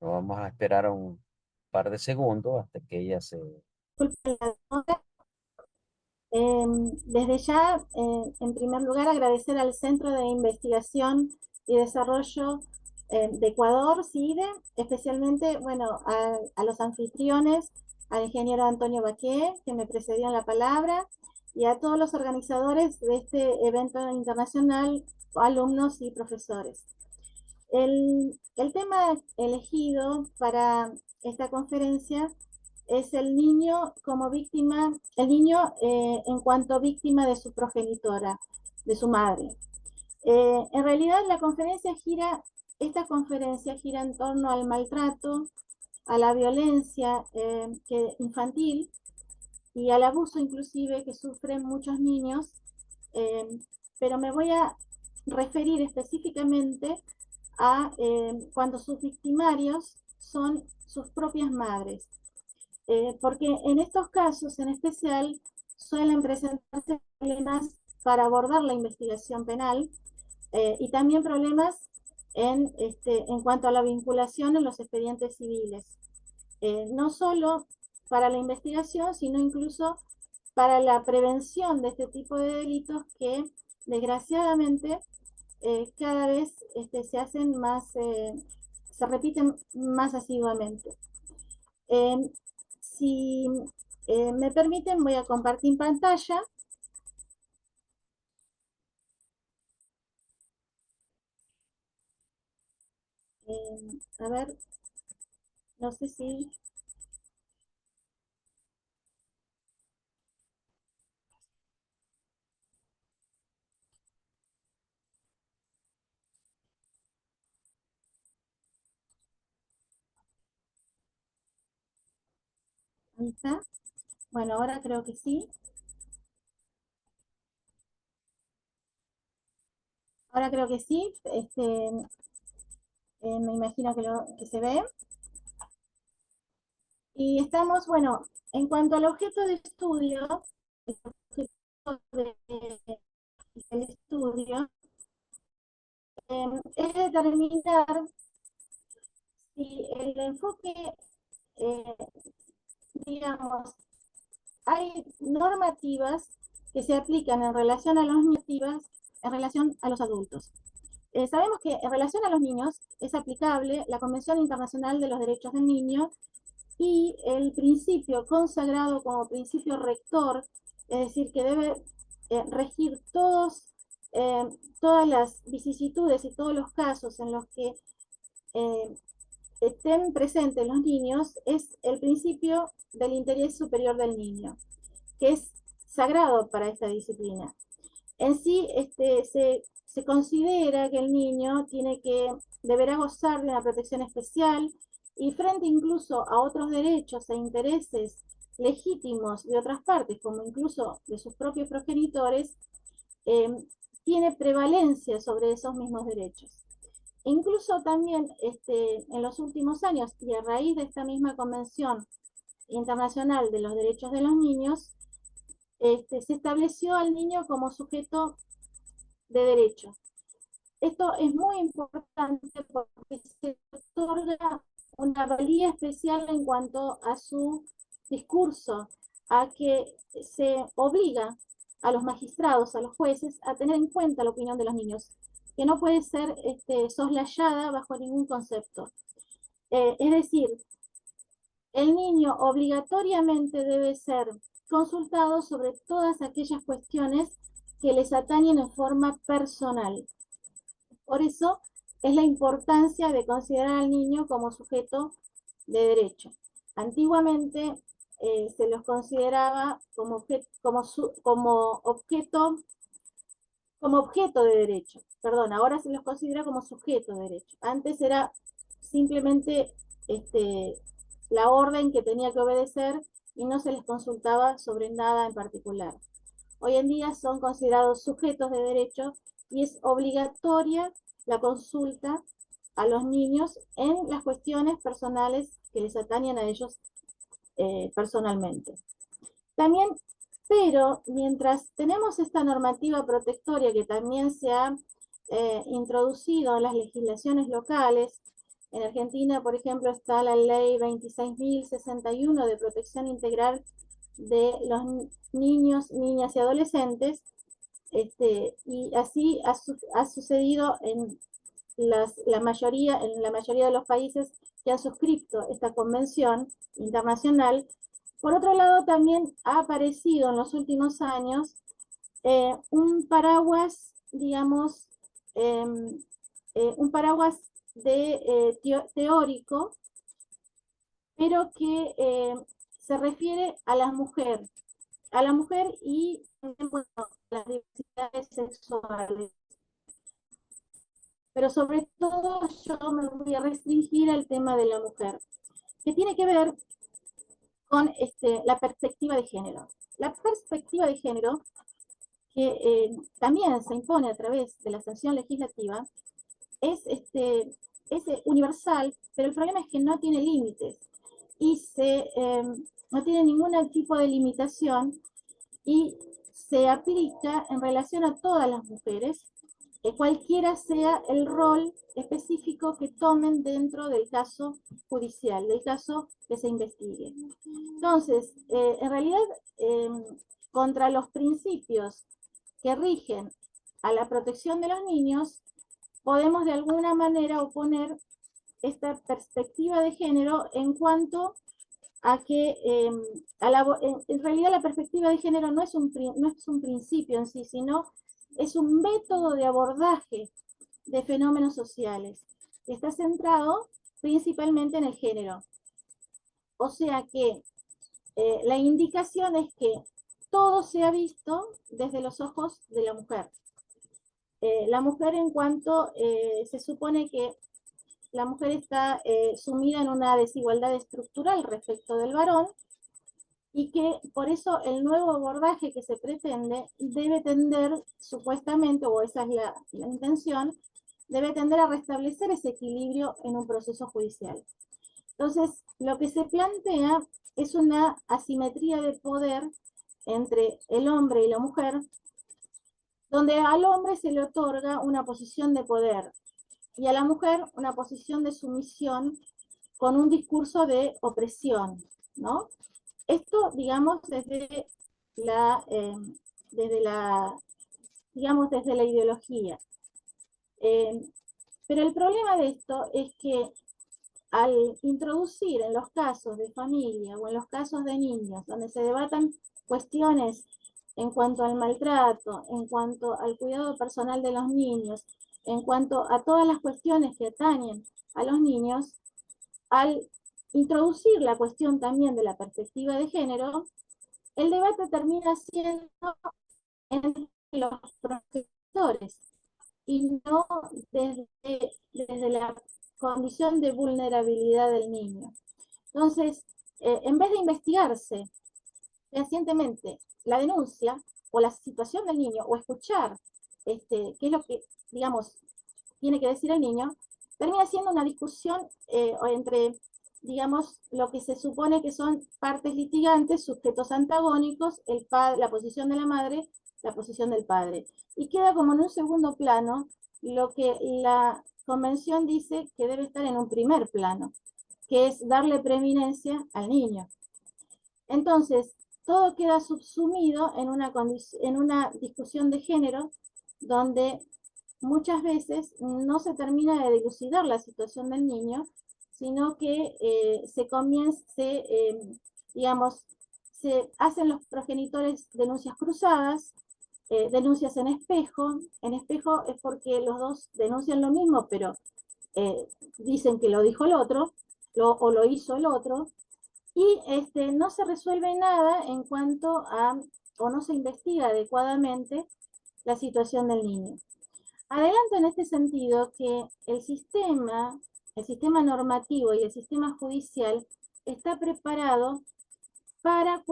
Vamos a esperar un par de segundos hasta que ella se... Desde ya, en primer lugar, agradecer al Centro de Investigación y Desarrollo de Ecuador, CIDE, especialmente, bueno, a los anfitriones, al ingeniero Antonio Baqué, que me precedió en la palabra, y a todos los organizadores de este evento internacional, alumnos y profesores. El tema elegido para esta conferencia es el niño como víctima, el niño en cuanto víctima de su progenitora, de su madre. En realidad esta conferencia gira en torno al maltrato, a la violencia infantil y al abuso inclusive que sufren muchos niños, eh, pero me voy a referir específicamente a cuando sus victimarios son sus propias madres, porque en estos casos en especial suelen presentarse problemas para abordar la investigación penal y también problemas en cuanto a la vinculación en los expedientes civiles, no solo para la investigación, sino incluso para la prevención de este tipo de delitos que desgraciadamente cada vez se hacen más, se repiten más asiduamente. Eh, si me permiten, voy a compartir pantalla. A ver, no sé si... Ahí está. Bueno, ahora creo que sí. Ahora creo que sí. Me imagino que se ve. Y estamos, bueno, en cuanto al objeto de estudio, el objeto del estudio es determinar si el enfoque, eh, digamos, hay normativas que se aplican en relación a los niños, en relación a los adultos. Sabemos que en relación a los niños es aplicable la Convención Internacional de los Derechos del Niño y el principio consagrado como principio rector, es decir, que debe regir eh, todas las vicisitudes y todos los casos en los que eh, estén presentes los niños, es el principio del interés superior del niño, que es sagrado para esta disciplina. En sí, se considera que el niño deberá gozar de una protección especial y frente incluso a otros derechos e intereses legítimos de otras partes, como incluso de sus propios progenitores, eh, tiene prevalencia sobre esos mismos derechos. Incluso también en los últimos años y a raíz de esta misma Convención Internacional de los Derechos de los Niños, se estableció al niño como sujeto de derecho. Esto es muy importante porque se otorga una valía especial en cuanto a su discurso, a que se obliga a los magistrados, a los jueces, a tener en cuenta la opinión de los niños, que no puede ser soslayada bajo ningún concepto. Es decir, el niño obligatoriamente debe ser consultado sobre todas aquellas cuestiones que les atañen en forma personal. Por eso es la importancia de considerar al niño como sujeto de derecho. Antiguamente se los consideraba como objeto de derecho. Perdón, ahora se los considera como sujeto de derecho. Antes era simplemente este, la orden que tenía que obedecer y no se les consultaba sobre nada en particular. Hoy en día son considerados sujetos de derecho y es obligatoria la consulta a los niños en las cuestiones personales que les atañen a ellos personalmente. También, pero mientras tenemos esta normativa protectoria que también se ha introducido en las legislaciones locales, En Argentina, por ejemplo, está la ley 26.061 de protección integral de los niños, niñas y adolescentes, y así ha sucedido en en la mayoría de los países que han suscrito esta convención internacional. Por otro lado, también ha aparecido en los últimos años un paraguas, digamos, eh, un paraguas teórico, pero que se refiere a la mujer y bueno, las diversidades sexuales. Pero sobre todo yo me voy a restringir al tema de la mujer, que tiene que ver con la perspectiva de género. La perspectiva de género, que también se impone a través de la sanción legislativa, es universal, pero el problema es que no tiene límites y no tiene ningún tipo de limitación y se aplica en relación a todas las mujeres, cualquiera sea el rol específico que tomen dentro del caso judicial, del caso que se investigue. Entonces, en realidad, eh, contra los principios que rigen a la protección de los niños, podemos de alguna manera oponer esta perspectiva de género en cuanto a que en realidad la perspectiva de género no es un principio en sí, sino es un método de abordaje de fenómenos sociales que está centrado principalmente en el género. O sea que la indicación es que todo se ha visto desde los ojos de la mujer. La mujer en cuanto se supone que la mujer está sumida en una desigualdad estructural respecto del varón y que por eso el nuevo abordaje que se pretende debe tender, supuestamente, o esa es la intención, debe tender a restablecer ese equilibrio en un proceso judicial. Entonces, lo que se plantea es una asimetría de poder entre el hombre y la mujer, donde al hombre se le otorga una posición de poder y a la mujer una posición de sumisión con un discurso de opresión, ¿no? Esto, digamos, la, eh, desde la, digamos, desde la ideología. Eh, pero el problema de esto es que al introducir en los casos de familia o en los casos de niños, donde se debatan cuestiones en cuanto al maltrato, en cuanto al cuidado personal de los niños, en cuanto a todas las cuestiones que atañen a los niños, al introducir la cuestión también de la perspectiva de género, el debate termina siendo entre los profesores y no desde la condición de vulnerabilidad del niño. Entonces, en vez de investigarse fehacientemente la denuncia o la situación del niño o escuchar qué es lo que, digamos, tiene que decir el niño, termina siendo una discusión entre, digamos, lo que se supone que son partes litigantes, sujetos antagónicos, la posición de la madre, la posición del padre. Y queda como en un segundo plano lo que la convención dice que debe estar en un primer plano, que es darle preeminencia al niño. Entonces, todo queda subsumido en una discusión de género donde muchas veces no se termina de dilucidar la situación del niño, sino que digamos, se hacen los progenitores denuncias cruzadas, denuncias en espejo. En espejo es porque los dos denuncian lo mismo, pero dicen que lo dijo el otro, o lo hizo el otro, y no se resuelve nada en cuanto a, o no se investiga adecuadamente la situación del niño. Adelanto en este sentido que el sistema normativo y el sistema judicial está preparado para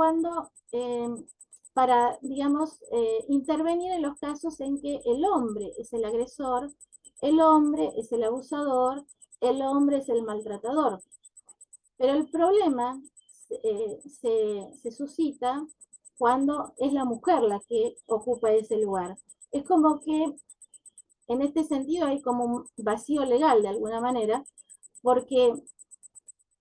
digamos, intervenir en los casos en que el hombre es el agresor, el hombre es el abusador, el hombre es el maltratador. Pero el problema se suscita cuando es la mujer la que ocupa ese lugar. Es como que en este sentido hay como un vacío legal de alguna manera, porque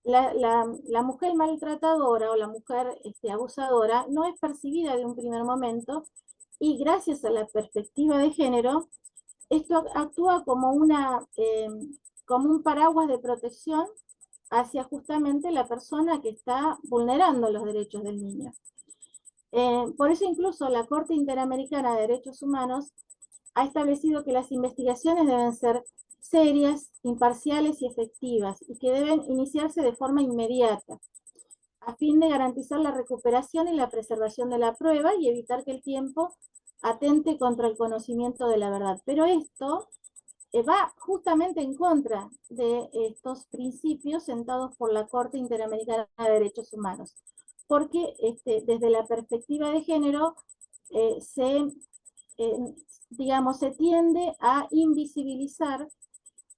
la mujer maltratadora o la mujer abusadora no es percibida de un primer momento, y gracias a la perspectiva de género, esto actúa como como un paraguas de protección hacia justamente la persona que está vulnerando los derechos del niño. Por eso incluso la Corte Interamericana de Derechos Humanos ha establecido que las investigaciones deben ser serias, imparciales y efectivas, y que deben iniciarse de forma inmediata, a fin de garantizar la recuperación y la preservación de la prueba y evitar que el tiempo atente contra el conocimiento de la verdad. Pero esto va justamente en contra de estos principios sentados por la Corte Interamericana de Derechos Humanos, porque desde la perspectiva de género eh, digamos, se tiende a invisibilizar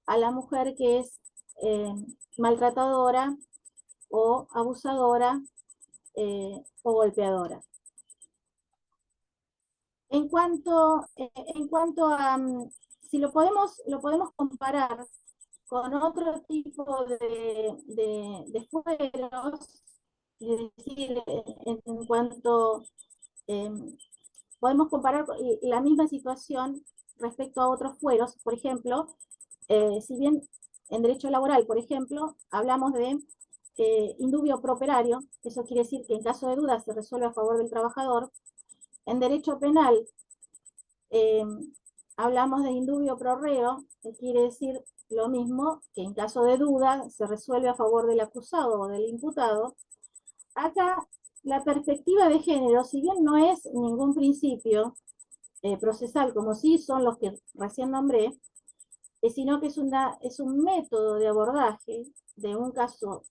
a la mujer que es maltratadora o abusadora o golpeadora. En cuanto a, si lo podemos comparar con otro tipo de fueros, es decir, en cuanto eh, podemos comparar la misma situación respecto a otros fueros. Por ejemplo, si bien en derecho laboral, por ejemplo, hablamos de indubio pro operario, eso quiere decir que en caso de duda se resuelve a favor del trabajador. En derecho penal eh, hablamos de indubio pro reo, que quiere decir lo mismo, que en caso de duda se resuelve a favor del acusado o del imputado. Acá la perspectiva de género, si bien no es ningún principio procesal, como sí son los que recién nombré, sino que es un método de abordaje de un caso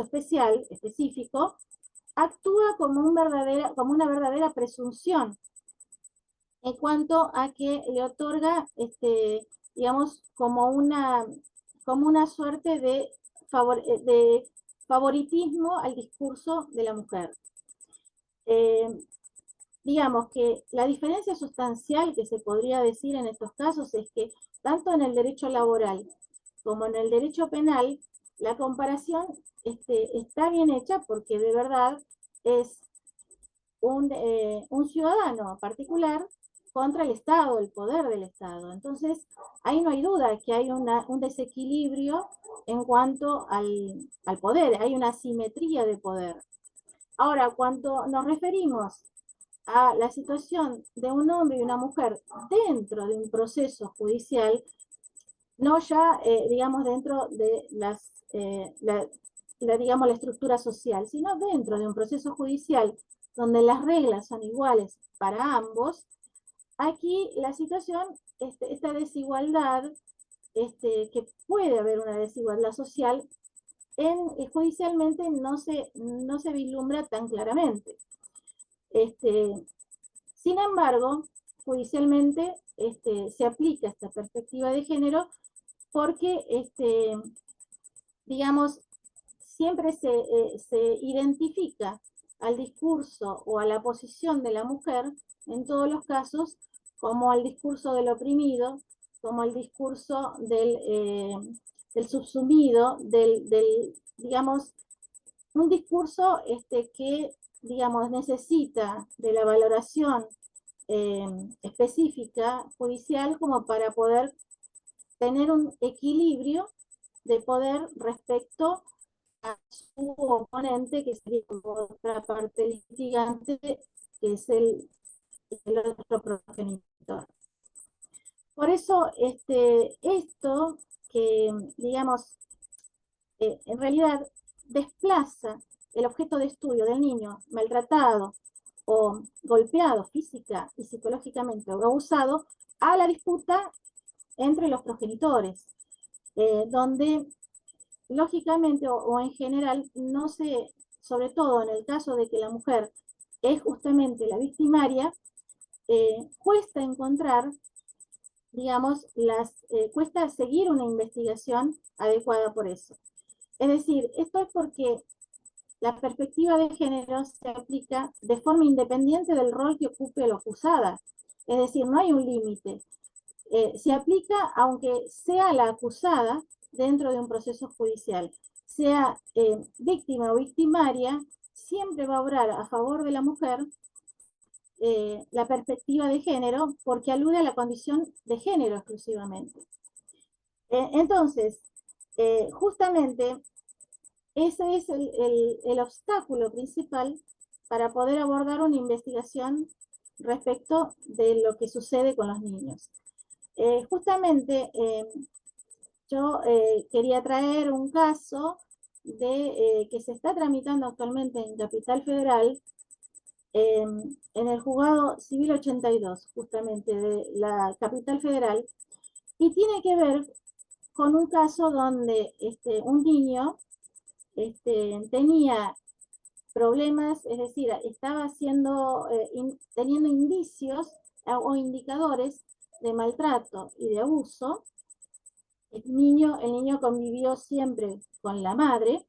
especial, específico, actúa como como una verdadera presunción en cuanto a que le otorga, digamos, como una suerte de favoritismo al discurso de la mujer. Eh, digamos que la diferencia sustancial que se podría decir en estos casos es que tanto en el derecho laboral como en el derecho penal, la comparación está bien hecha, porque de verdad es un ciudadano particular contra el Estado, el poder del Estado. Entonces, ahí no hay duda que hay un desequilibrio en cuanto al poder, hay una asimetría de poder. Ahora, cuando nos referimos a la situación de un hombre y una mujer dentro de un proceso judicial, no ya, digamos, dentro de digamos, la estructura social, sino dentro de un proceso judicial donde las reglas son iguales para ambos. Aquí la situación, esta desigualdad, que puede haber una desigualdad social, judicialmente no se vislumbra tan claramente. Sin embargo, judicialmente se aplica esta perspectiva de género porque, digamos, siempre se identifica al discurso o a la posición de la mujer, en todos los casos, como al discurso del oprimido, como al discurso del subsumido, digamos, un discurso que, digamos, necesita de la valoración específica judicial como para poder tener un equilibrio de poder respecto a su oponente, que sería otra parte litigante, que es el otro progenitor. Por eso, esto que, digamos, en realidad desplaza el objeto de estudio del niño maltratado o golpeado física y psicológicamente o abusado a la disputa entre los progenitores, donde lógicamente o en general no se, sobre todo en el caso de que la mujer es justamente la victimaria, cuesta encontrar, digamos, cuesta seguir una investigación adecuada por eso. Es decir, esto es porque la perspectiva de género se aplica de forma independiente del rol que ocupe la acusada. Es decir, no hay un límite. Se aplica aunque sea la acusada dentro de un proceso judicial, sea víctima o victimaria, siempre va a obrar a favor de la mujer la perspectiva de género porque alude a la condición de género exclusivamente. Entonces, justamente ese es el obstáculo principal para poder abordar una investigación respecto de lo que sucede con los niños. Justamente yo quería traer un caso que se está tramitando actualmente en Capital Federal, en el juzgado civil 82, justamente de la Capital Federal, y tiene que ver con un caso donde un niño tenía problemas, es decir, estaba teniendo indicios o indicadores de maltrato y de abuso. El niño convivió siempre con la madre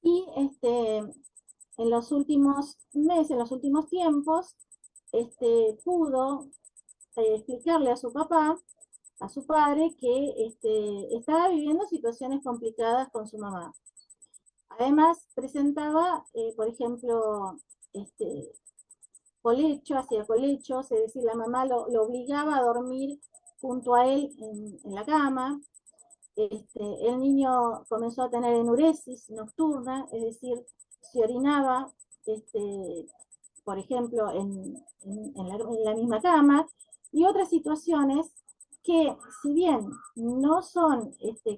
y en los últimos meses, en los últimos tiempos, pudo explicarle a su papá, a su padre, que estaba viviendo situaciones complicadas con su mamá. Además, presentaba, por ejemplo, hacía colechos, es decir, la mamá lo obligaba a dormir junto a él en la cama. El niño comenzó a tener enuresis nocturna, es decir, se orinaba, por ejemplo, en la misma cama, y otras situaciones que, si bien no son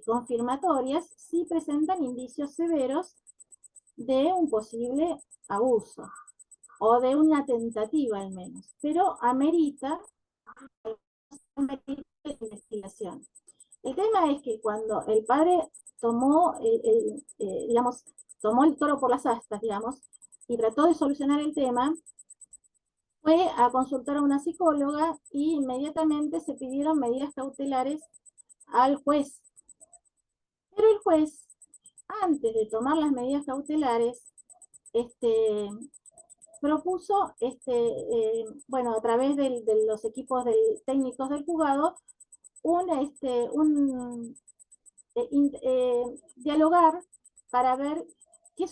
confirmatorias, sí presentan indicios severos de un posible abuso, o de una tentativa al menos, pero amerita investigación. El tema es que cuando el padre tomó, digamos, tomó el toro por las astas, digamos, y trató de solucionar el tema, fue a consultar a una psicóloga y inmediatamente se pidieron medidas cautelares al juez. Pero el juez, antes de tomar las medidas cautelares, propuso, bueno, a través de los equipos técnicos del juzgado, un dialogar para ver qué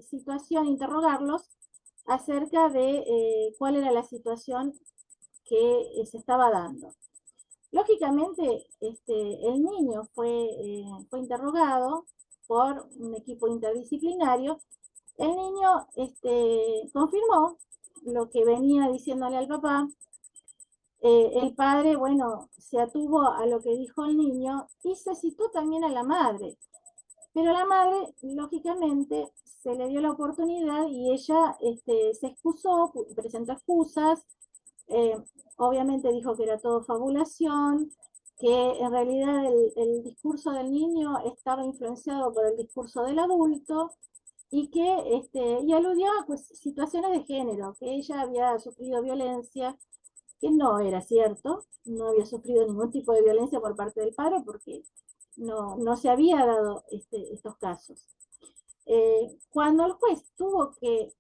situación, interrogarlos acerca de cuál era la situación que se estaba dando. Lógicamente, el niño fue interrogado por un equipo interdisciplinario. El niño confirmó lo que venía diciéndole al papá. El padre, bueno, se atuvo a lo que dijo el niño y se citó también a la madre. Pero la madre, lógicamente, se le dio la oportunidad y ella se excusó, presentó excusas, eh, obviamente dijo que era todo fabulación, que en realidad el discurso del niño estaba influenciado por el discurso del adulto y que y aludió a pues, situaciones de género, que ella había sufrido violencia, que no era cierto, no había sufrido ningún tipo de violencia por parte del padre porque no se había dado estos casos. Cuando el juez tuvo que,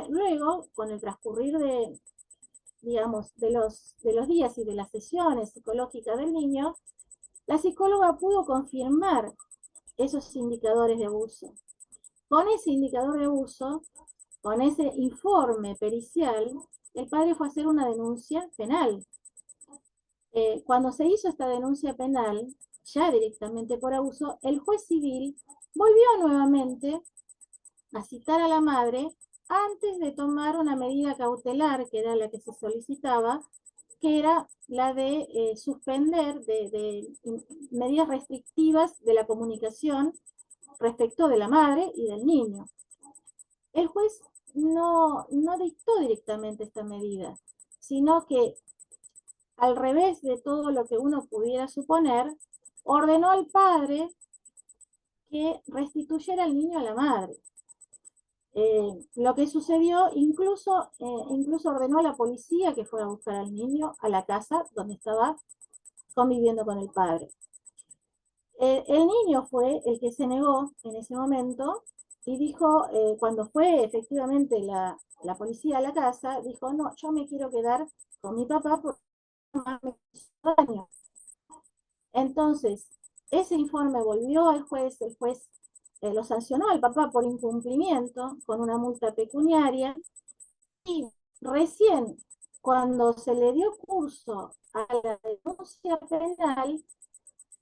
luego, con el transcurrir digamos, de los días y de las sesiones psicológicas del niño, la psicóloga pudo confirmar esos indicadores de abuso. Con ese indicador de abuso, con ese informe pericial, el padre fue a hacer una denuncia penal. Cuando se hizo esta denuncia penal, ya directamente por abuso, el juez civil volvió nuevamente a citar a la madre antes de tomar una medida cautelar, que era la que se solicitaba, que era la de suspender de medidas restrictivas de la comunicación respecto de la madre y del niño. El juez no dictó directamente esta medida, sino que, al revés de todo lo que uno pudiera suponer, ordenó al padre que restituyera al niño a la madre. Lo que sucedió, incluso ordenó a la policía que fuera a buscar al niño a la casa donde estaba conviviendo con el padre. El niño fue el que se negó en ese momento y dijo, cuando fue efectivamente la policía a la casa, dijo, no, yo me quiero quedar con mi papá por más daño. Entonces, ese informe volvió al juez, el juez lo sancionó al papá por incumplimiento con una multa pecuniaria y recién cuando se le dio curso a la denuncia penal,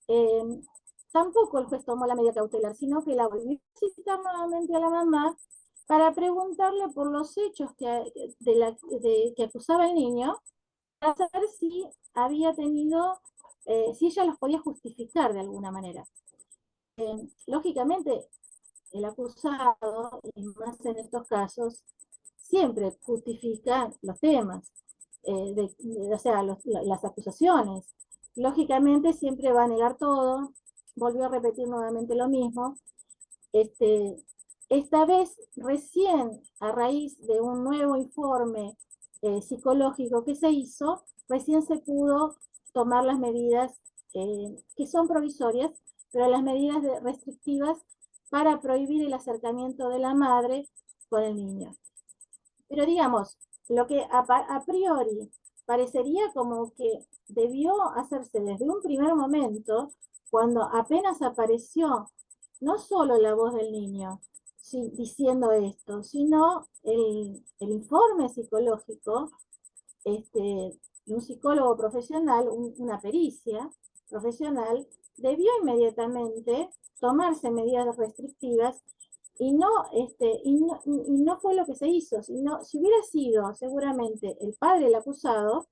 eh, tampoco el juez tomó la medida cautelar, sino que la volvió a citar nuevamente a la mamá para preguntarle por los hechos que acusaba el niño, para saber si había tenido, si ella los podía justificar de alguna manera. Lógicamente, el acusado, y más en estos casos, siempre justifica los temas, o sea, las acusaciones. Lógicamente siempre va a negar todo, volvió a repetir nuevamente lo mismo. Este, esta vez, recién a raíz de un nuevo informe psicológico que se hizo, recién se pudo tomar las medidas que son provisorias, pero las medidas restrictivas para prohibir el acercamiento de la madre con el niño. Pero digamos, lo que a priori parecería como que debió hacerse desde un primer momento, cuando apenas apareció no solo la voz del niño diciendo esto, sino el informe psicológico de un psicólogo profesional, una pericia profesional, debió inmediatamente tomarse medidas restrictivas y no fue lo que se hizo. Si hubiera sido seguramente el padre el acusado,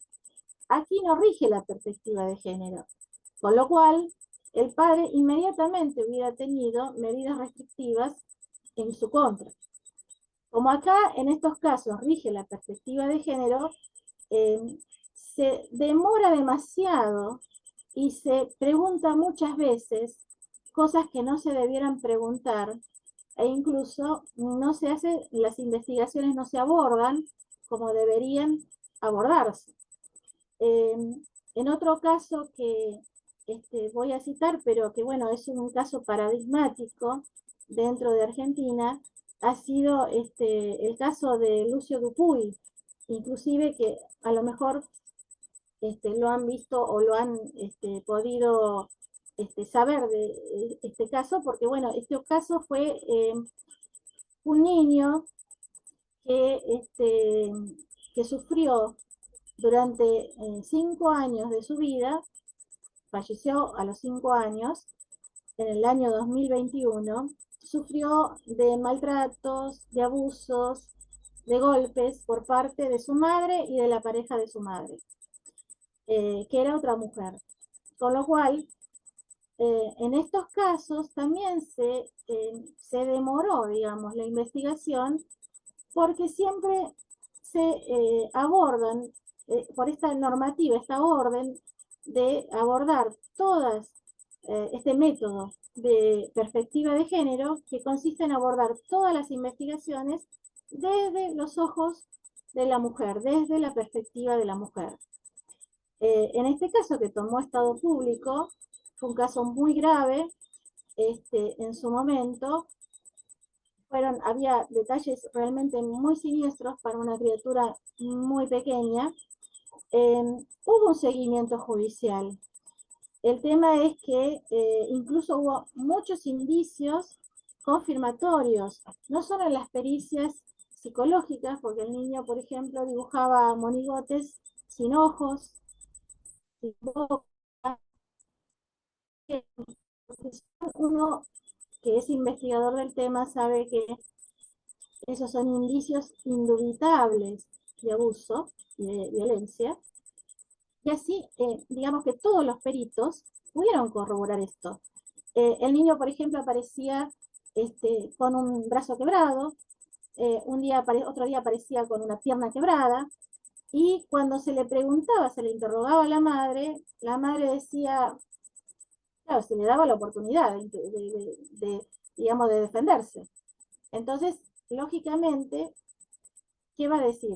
aquí no rige la perspectiva de género. Con lo cual, el padre inmediatamente hubiera tenido medidas restrictivas en su contra. Como acá en estos casos rige la perspectiva de género, se demora demasiado y se pregunta muchas veces cosas que no se debieran preguntar e incluso no se hace, las investigaciones no se abordan como deberían abordarse. En otro caso que voy a citar, pero que bueno, es un caso paradigmático dentro de Argentina, ha sido el caso de Lucio Dupuy, inclusive que a lo mejor lo han visto o lo han podido saber de este caso, porque bueno, este caso fue un niño que, que sufrió durante 5 años de su vida, falleció a los 5 años, en el año 2021, sufrió de maltratos, de abusos, de golpes por parte de su madre y de la pareja de su madre, que era otra mujer. Con lo cual, en estos casos también se demoró, digamos, la investigación porque siempre se abordan, por esta normativa, esta orden de abordar todas, este método de perspectiva de género, que consiste en abordar todas las investigaciones desde los ojos de la mujer, desde la perspectiva de la mujer. En este caso que tomó Estado Público, fue un caso muy grave en su momento, había detalles realmente muy siniestros para una criatura muy pequeña. Hubo un seguimiento judicial. El tema es que incluso hubo muchos indicios confirmatorios, no solo en las pericias psicológicas, porque el niño, por ejemplo, dibujaba monigotes sin ojos, sin boca. Uno que es investigador del tema sabe que esos son indicios indubitables de abuso y de violencia. Y así, digamos que todos los peritos pudieron corroborar esto. El niño, por ejemplo, aparecía con un brazo quebrado, otro día aparecía con una pierna quebrada, y cuando se le preguntaba, se le interrogaba a la madre decía, claro, se le daba la oportunidad digamos, de defenderse. Entonces, lógicamente, ¿qué va a decir?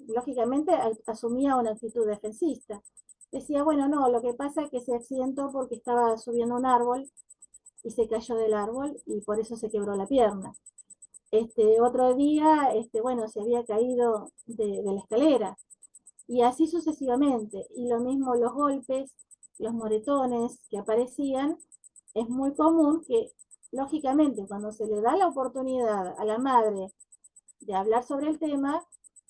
Lógicamente asumía una actitud defensista. Decía, bueno, no, lo que pasa es que se accidentó porque estaba subiendo un árbol y se cayó del árbol y por eso se quebró la pierna. Otro día, bueno, se había caído de la escalera y así sucesivamente. Y lo mismo los golpes, los moretones que aparecían, es muy común que, lógicamente, cuando se le da la oportunidad a la madre de hablar sobre el tema,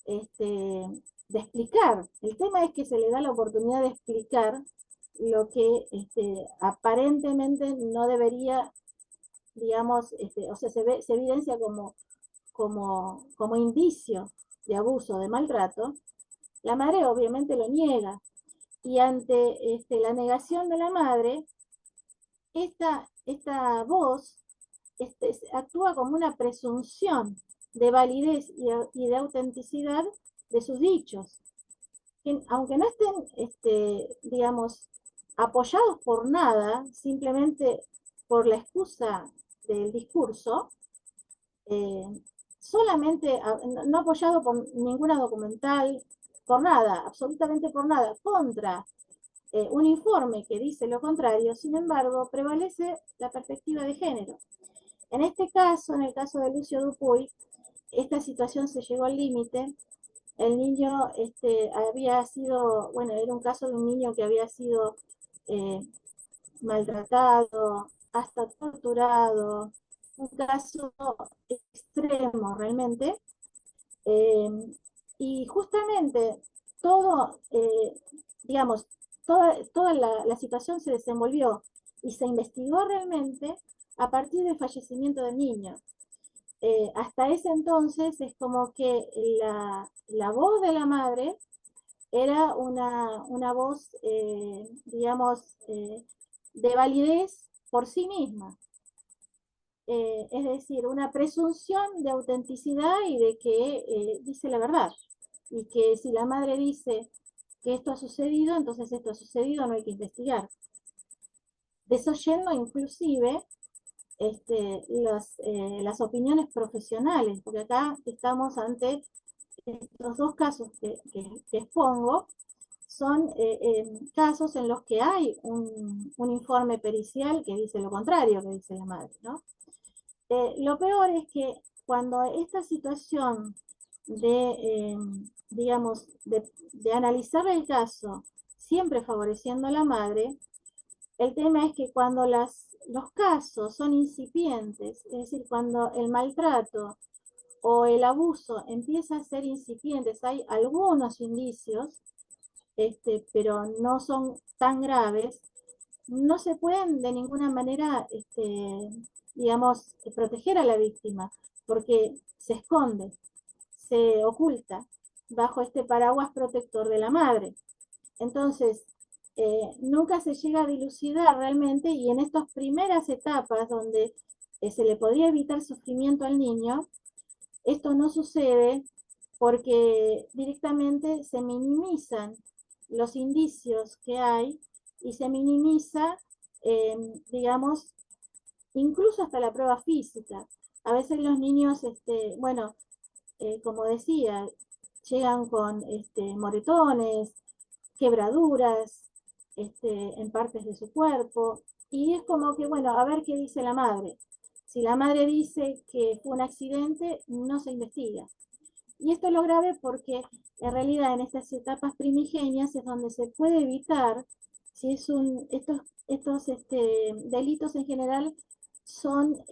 de explicar. El tema es que se le da la oportunidad de explicar lo que aparentemente no debería, digamos, o sea, se evidencia como indicio de abuso, de maltrato. La madre obviamente lo niega, y ante la negación de la madre, esta voz actúa como una presunción de validez y de autenticidad de sus dichos, que aunque no estén, digamos, apoyados por nada, simplemente por la excusa del discurso, eh, solamente, no apoyado por ninguna documental, por nada, absolutamente por nada, contra un informe que dice lo contrario. Sin embargo, prevalece la perspectiva de género. En este caso, en el caso de Lucio Dupuy, esta situación se llegó al límite. El niño había sido, bueno, era un caso de un niño que había sido eh, maltratado, hasta torturado, un caso extremo realmente. Eh, y justamente todo, digamos, toda la situación se desenvolvió y se investigó realmente a partir del fallecimiento del niño. Hasta ese entonces es como que la voz de la madre era una voz, digamos, de validez por sí misma. Es decir, una presunción de autenticidad y de que dice la verdad. Y que si la madre dice que esto ha sucedido, entonces esto ha sucedido, no hay que investigar. Desoyendo inclusive las opiniones profesionales, porque acá estamos ante estos dos casos que expongo, son casos en los que hay un informe pericial que dice lo contrario que dice la madre, ¿no? Lo peor es que cuando esta situación de, digamos, de analizar el caso, siempre favoreciendo a la madre, el tema es que cuando los casos son incipientes, es decir, cuando el maltrato o el abuso empieza a ser incipientes, hay algunos indicios, pero no son tan graves, no se pueden de ninguna manera, digamos, proteger a la víctima, porque se esconde, se oculta bajo este paraguas protector de la madre. Entonces, nunca se llega a dilucidar realmente, y en estas primeras etapas donde se le podría evitar sufrimiento al niño, esto no sucede porque directamente se minimizan los indicios que hay y se minimiza, digamos, incluso hasta la prueba física. A veces los niños, bueno, como decía, llegan con moretones, quebraduras en partes de su cuerpo, y es como que, bueno, a ver qué dice la madre. Si la madre dice que fue un accidente, no se investiga. Y esto es lo grave porque en realidad en estas etapas primigenias es donde se puede evitar, si es estos delitos en general son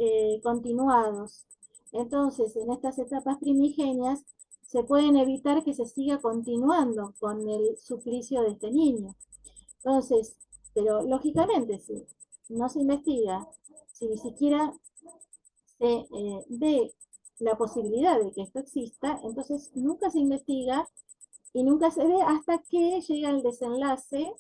continuados. Entonces, en estas etapas primigenias se pueden evitar que se siga continuando con el suplicio de este niño. Entonces, pero lógicamente, si no se investiga, si ni siquiera se ve la posibilidad de que esto exista, entonces nunca se investiga y nunca se ve hasta que llega el desenlace,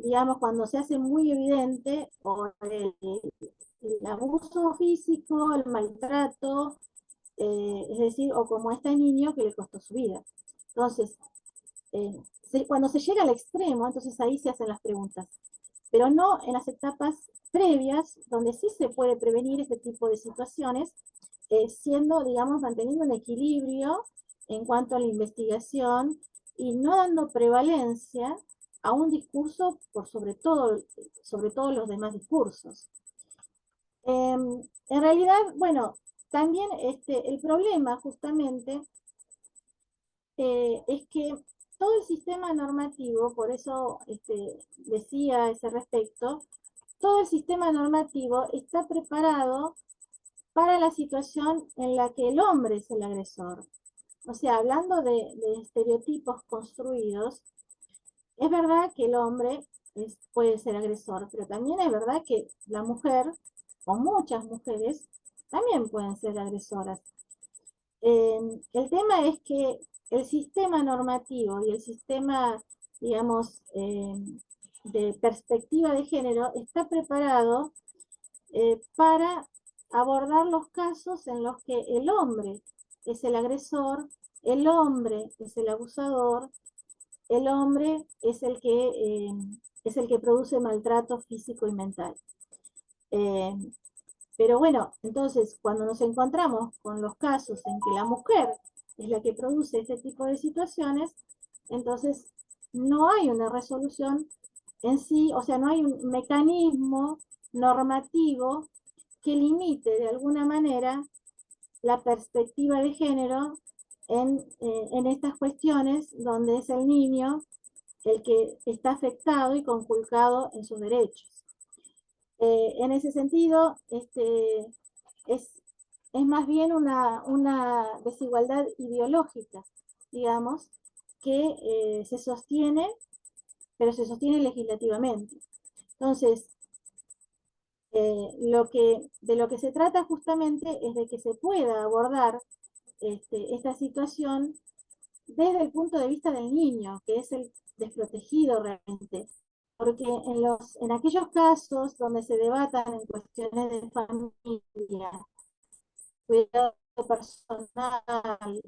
digamos, cuando se hace muy evidente o el abuso físico, el maltrato, es decir, o como este niño que le costó su vida. Entonces, eh, cuando se llega al extremo, entonces ahí se hacen las preguntas, pero no en las etapas previas, donde sí se puede prevenir este tipo de situaciones, siendo, digamos, manteniendo un equilibrio en cuanto a la investigación y no dando prevalencia a un discurso por sobre todo los demás discursos. En realidad, bueno, también el problema justamente es que todo el sistema normativo, por eso decía a ese respecto, todo el sistema normativo está preparado para la situación en la que el hombre es el agresor. O sea, hablando de estereotipos construidos, es verdad que el hombre puede ser agresor, pero también es verdad que la mujer, o muchas mujeres, también pueden ser agresoras. El tema es que el sistema normativo y el sistema, digamos, de perspectiva de género está preparado para abordar los casos en los que el hombre es el agresor, el hombre es el abusador, el hombre es el que produce maltrato físico y mental. Eh, pero bueno, entonces cuando nos encontramos con los casos en que la mujer es la que produce este tipo de situaciones, entonces no hay una resolución en sí, o sea, no hay un mecanismo normativo que limite de alguna manera la perspectiva de género en estas cuestiones donde es el niño el que está afectado y conculcado en sus derechos. En ese sentido, es, es más bien una desigualdad ideológica, digamos, que se sostiene, pero se sostiene legislativamente. Entonces, de lo que se trata justamente es de que se pueda abordar esta situación desde el punto de vista del niño, que es el desprotegido realmente. Porque en aquellos casos donde se debatan en cuestiones de familia, cuidado personal,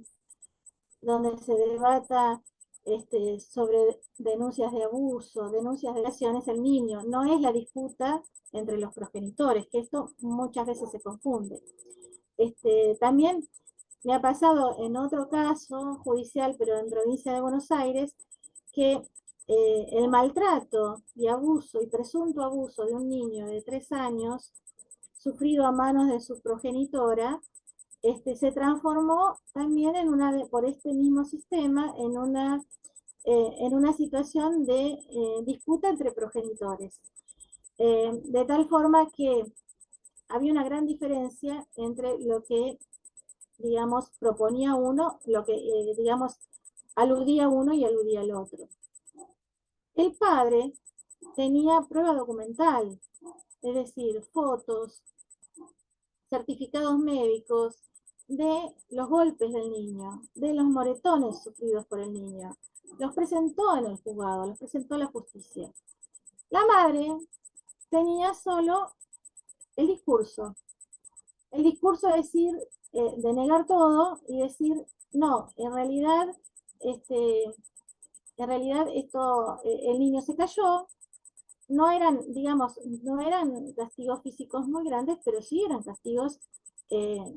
donde se debata sobre denuncias de abuso, denuncias de violaciones, el niño, no es la disputa entre los progenitores, que esto muchas veces se confunde. También me ha pasado en otro caso judicial, pero en provincia de Buenos Aires, que el maltrato y abuso y presunto abuso de un niño de 3 años, sufrido a manos de su progenitora, se transformó también por este mismo sistema en una situación de disputa entre progenitores. De tal forma que había una gran diferencia entre lo que, digamos, proponía uno, lo que, digamos, aludía uno y aludía al otro. El padre tenía prueba documental, es decir, fotos, certificados médicos de los golpes del niño, de los moretones sufridos por el niño. Los presentó en el juzgado, los presentó a la justicia. La madre tenía solo el discurso de decir, de negar todo y decir, no, este, en realidad esto, el niño se cayó, no eran, digamos, no eran castigos físicos muy grandes, pero sí eran castigos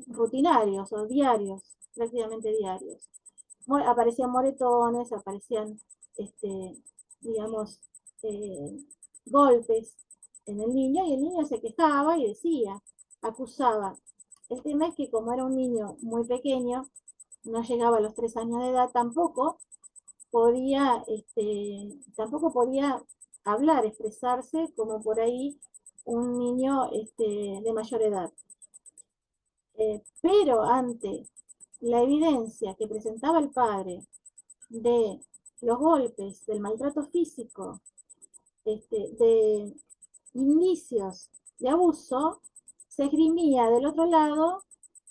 rutinarios o diarios, prácticamente diarios. Aparecían moretones, aparecían, digamos, eh, golpes en el niño y el niño se quejaba y decía, acusaba. El tema es que como era un niño muy pequeño, no llegaba a los 3 años de edad, tampoco podía hablar, expresarse como por ahí un niño de mayor edad. Pero ante la evidencia que presentaba el padre de los golpes, del maltrato físico, de indicios de abuso, se esgrimía del otro lado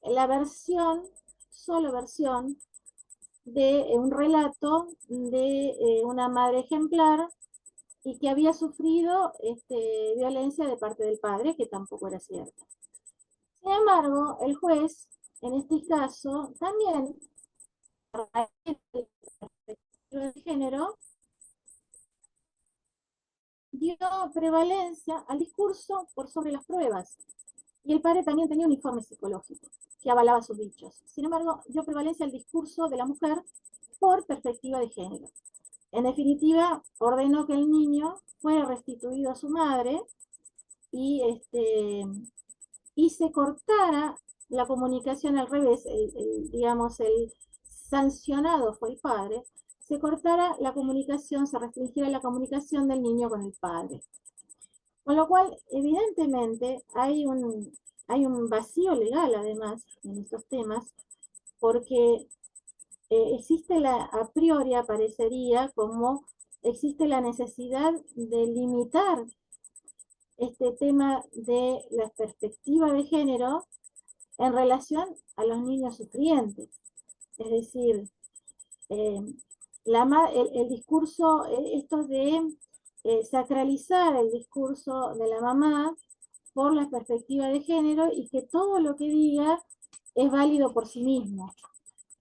la versión, solo versión, de un relato de una madre ejemplar y que había sufrido violencia de parte del padre, que tampoco era cierto. Sin embargo, el juez, en este caso, también, de género, dio prevalencia al discurso por sobre las pruebas. Y el padre también tenía un informe psicológico que avalaba sus dichos. Sin embargo, dio prevalencia al discurso de la mujer por perspectiva de género. En definitiva, ordenó que el niño fuera restituido a su madre y, y se cortara la comunicación al revés, digamos, el sancionado fue el padre, se cortara la comunicación, se restringiera la comunicación del niño con el padre. Con lo cual, evidentemente, hay un vacío legal, además, en estos temas, porque existe a priori, aparecería como existe la necesidad de limitar este tema de la perspectiva de género en relación a los niños sufrientes. Es decir, eh, el discurso, esto de sacralizar el discurso de la mamá por la perspectiva de género y que todo lo que diga es válido por sí mismo,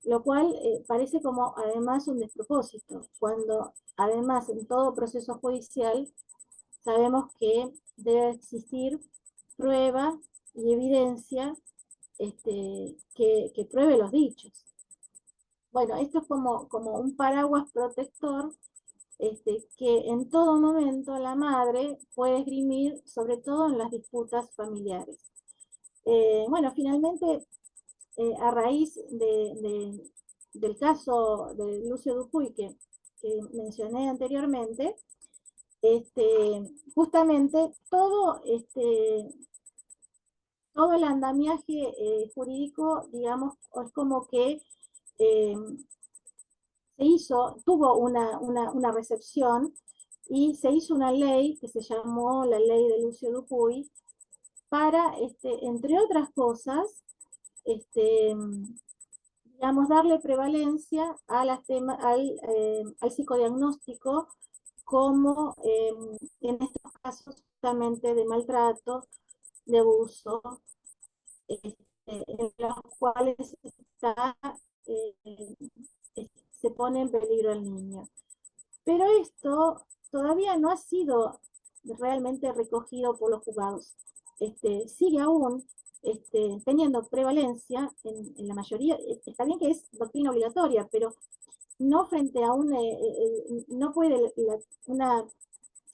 lo cual parece como además un despropósito, cuando además en todo proceso judicial sabemos que debe existir prueba y evidencia que pruebe los dichos. Bueno, esto es como un paraguas protector que en todo momento la madre puede esgrimir, sobre todo en las disputas familiares. Bueno, finalmente, a raíz del caso de Lucio Dupuy que mencioné anteriormente, justamente todo el andamiaje jurídico, digamos, es como que eh, tuvo una recepción y se hizo una ley que se llamó la ley de Lucio Dupuy para, entre otras cosas, este, digamos, darle prevalencia al psicodiagnóstico como en estos casos justamente de maltrato, de abuso, en los cuales eh, se pone en peligro el niño. Pero esto todavía no ha sido realmente recogido por los juzgados. Sigue aún teniendo prevalencia en la mayoría. Está bien que es doctrina obligatoria, pero no frente a no puede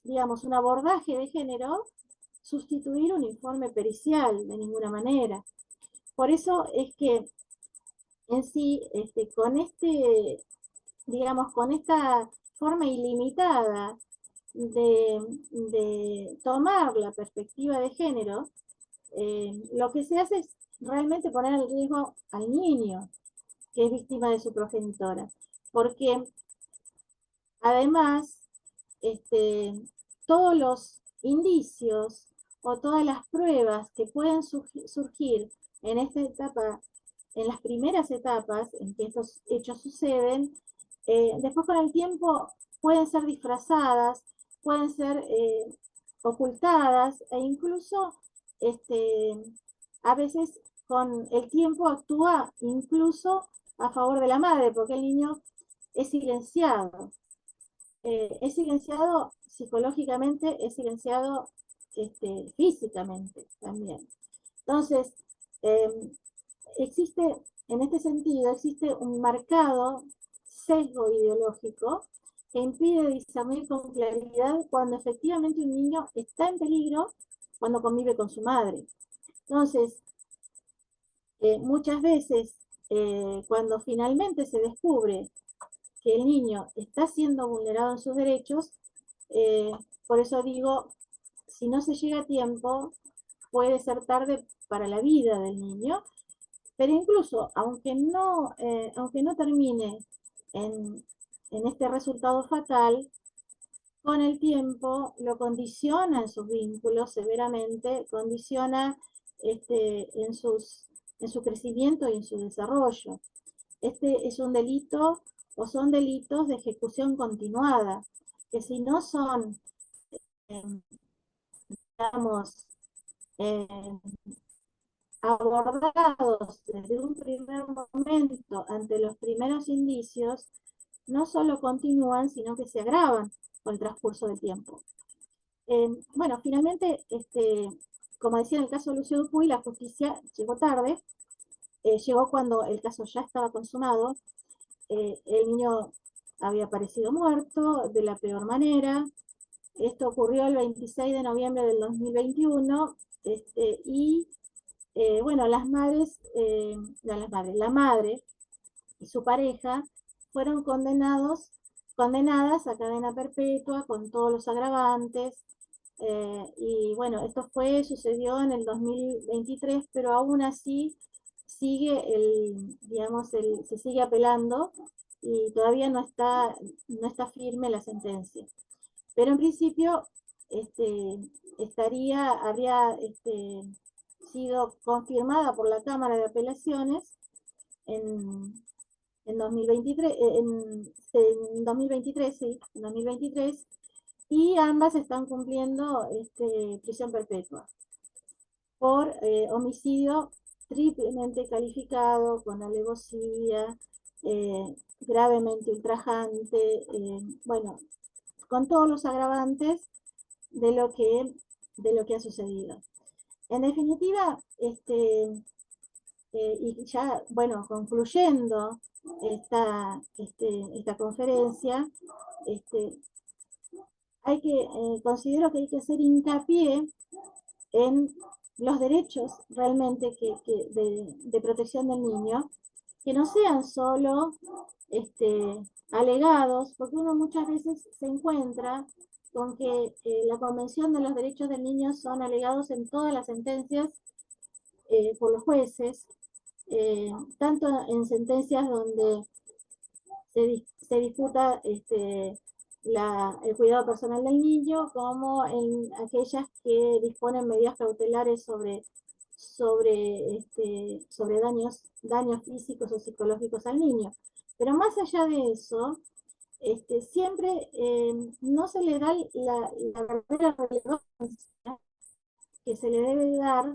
digamos, un abordaje de género sustituir un informe pericial de ninguna manera. Por eso es que en sí, digamos, con esta forma ilimitada de tomar la perspectiva de género, lo que se hace es realmente poner en riesgo al niño que es víctima de su progenitora. Porque además, todos los indicios o todas las pruebas que pueden surgir en esta etapa, en las primeras etapas en que estos hechos suceden, después con el tiempo pueden ser disfrazadas, pueden ser ocultadas e incluso a veces con el tiempo actúa incluso a favor de la madre, porque el niño es silenciado psicológicamente, es silenciado físicamente también. Entonces, eh, existe, en este sentido, existe un marcado sesgo ideológico que impide discernir con claridad cuando efectivamente un niño está en peligro cuando convive con su madre. Entonces, muchas veces, cuando finalmente se descubre que el niño está siendo vulnerado en sus derechos, eh, por eso digo, si no se llega a tiempo, puede ser tarde para la vida del niño, pero incluso aunque no termine en, en este resultado fatal, con el tiempo lo condiciona en sus vínculos severamente, condiciona en su crecimiento y en su desarrollo. Este es un delito o son delitos de ejecución continuada, que si no son, eh, digamos, eh, abordados desde un primer momento ante los primeros indicios, no solo continúan, sino que se agravan con el transcurso del tiempo. Bueno, finalmente, como decía en el caso de Lucio Dupuy, la justicia llegó tarde, llegó cuando el caso ya estaba consumado, el niño había aparecido muerto de la peor manera. Esto ocurrió el 26 de noviembre del 2021 y bueno, la madre y su pareja fueron condenadas a cadena perpetua con todos los agravantes. Y bueno, sucedió en el 2023, pero aún así se sigue apelando y todavía no está firme la sentencia. Pero en principio este, habría sido confirmada por la Cámara de Apelaciones en, en 2023, en 2023, sí, en 2023, y ambas están cumpliendo prisión perpetua por homicidio triplemente calificado, con alevosía, gravemente ultrajante, bueno, con todos los agravantes de lo que ha sucedido. En definitiva, y ya, bueno, concluyendo esta conferencia, este, considero que hay que hacer hincapié en los derechos realmente de protección del niño, que no sean solo alegados, porque uno muchas veces se encuentra con que la Convención de los Derechos del Niño son alegados en todas las sentencias por los jueces, tanto en sentencias donde se disputa el cuidado personal del niño, como en aquellas que disponen medidas cautelares sobre daños físicos o psicológicos al niño. Pero más allá de eso, siempre no se le da la verdadera relevancia que se le debe dar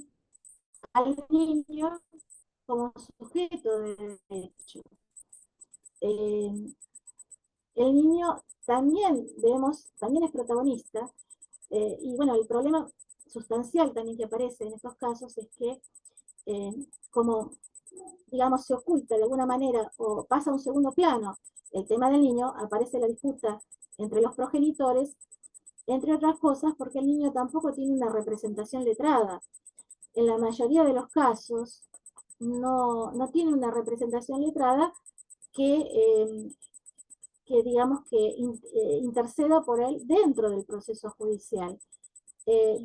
al niño como sujeto de derecho. Eh, el niño también es protagonista, y bueno, el problema sustancial también que aparece en estos casos es que eh, como, digamos, se oculta de alguna manera o pasa a un segundo plano el tema del niño, aparece la disputa entre los progenitores, entre otras cosas porque el niño tampoco tiene una representación letrada. En la mayoría de los casos no tiene una representación letrada que digamos que interceda por él dentro del proceso judicial.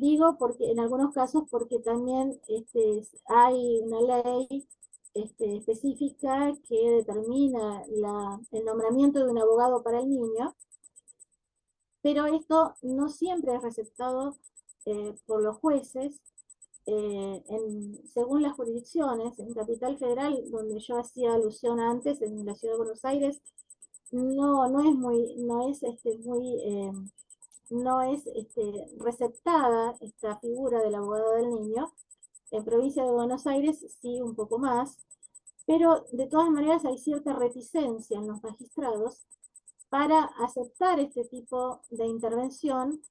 Digo porque en algunos casos porque también hay una ley específica que determina el nombramiento de un abogado para el niño, pero esto no siempre es receptado por los jueces. Según las jurisdicciones, en Capital Federal, donde yo hacía alusión antes, en la ciudad de Buenos Aires, no es muy, no es muy, no es receptada esta figura del abogado del niño. En provincia de Buenos Aires sí, un poco más, pero de todas maneras hay cierta reticencia en los magistrados para aceptar este tipo de intervención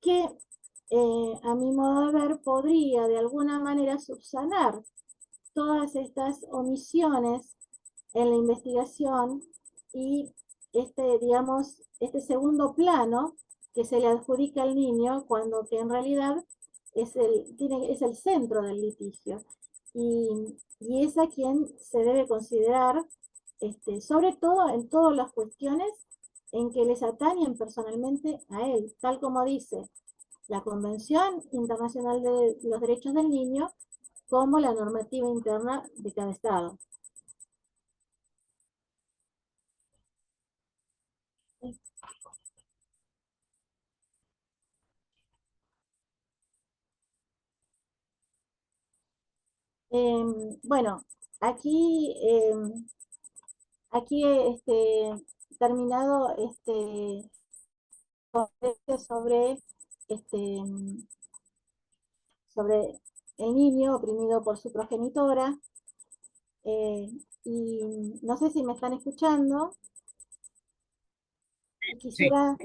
que, a mi modo de ver, podría de alguna manera subsanar todas estas omisiones en la investigación y digamos, este segundo plano que se le adjudica al niño cuando que en realidad es el centro del litigio. Y es a quien se debe considerar, sobre todo en todas las cuestiones en que les atañen personalmente a él, tal como dice la Convención Internacional de los Derechos del Niño, como la normativa interna de cada Estado. Bueno, aquí, aquí terminado sobre, este, sobre el niño oprimido por su progenitora. Y no sé si me están escuchando. Sí, Quisiera